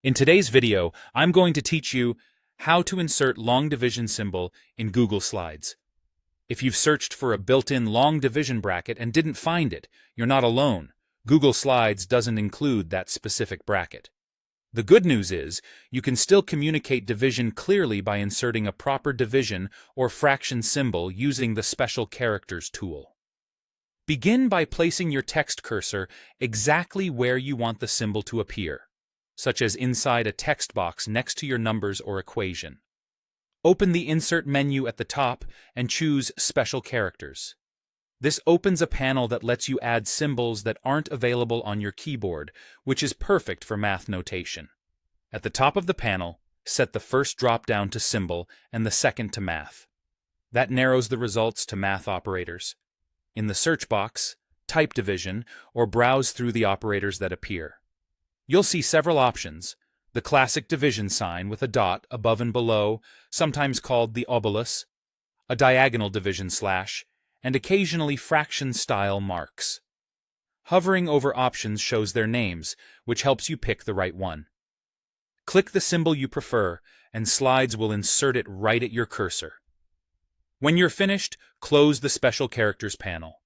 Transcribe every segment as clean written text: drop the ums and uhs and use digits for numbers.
In today's video, I'm going to teach you how to insert long division symbol in Google Slides. If you've searched for a built-in long division bracket and didn't find it, you're not alone. Google Slides doesn't include that specific bracket. The good news is, you can still communicate division clearly by inserting a proper division or fraction symbol using the Special Characters tool. Begin by placing your text cursor exactly where you want the symbol to appear, such as inside a text box next to your numbers or equation. Open the Insert menu at the top and choose Special Characters. This opens a panel that lets you add symbols that aren't available on your keyboard, which is perfect for math notation. At the top of the panel, set the first drop-down to symbol and the second to math. That narrows the results to math operators. In the search box, type division or browse through the operators that appear. You'll see several options: the classic division sign with a dot above and below, sometimes called the obolus, a diagonal division slash, and occasionally fraction-style marks. Hovering over options shows their names, which helps you pick the right one. Click the symbol you prefer, and Slides will insert it right at your cursor. When you're finished, close the Special Characters panel.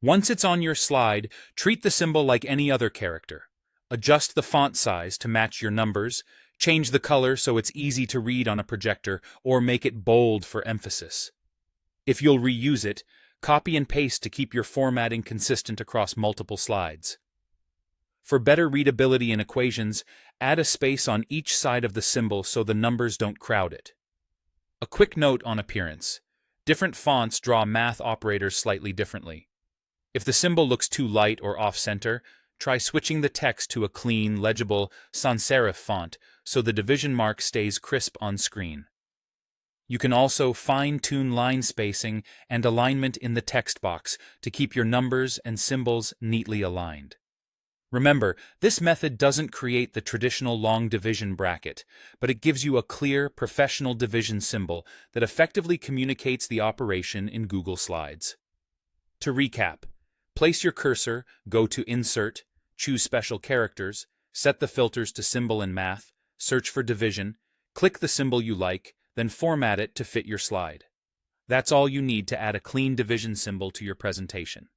Once it's on your slide, treat the symbol like any other character. Adjust the font size to match your numbers, change the color so it's easy to read on a projector, or make it bold for emphasis. If you'll reuse it, copy and paste to keep your formatting consistent across multiple slides. For better readability in equations, add a space on each side of the symbol so the numbers don't crowd it. A quick note on appearance: different fonts draw math operators slightly differently. If the symbol looks too light or off-center, try switching the text to a clean, legible sans serif font so the division mark stays crisp on screen. You can also fine-tune line spacing and alignment in the text box to keep your numbers and symbols neatly aligned. Remember, this method doesn't create the traditional long division bracket, but it gives you a clear, professional division symbol that effectively communicates the operation in Google Slides. To recap, place your cursor, go to Insert, choose Special Characters, set the filters to symbol and math, search for division, click the symbol you like, then format it to fit your slide. That's all you need to add a clean division symbol to your presentation.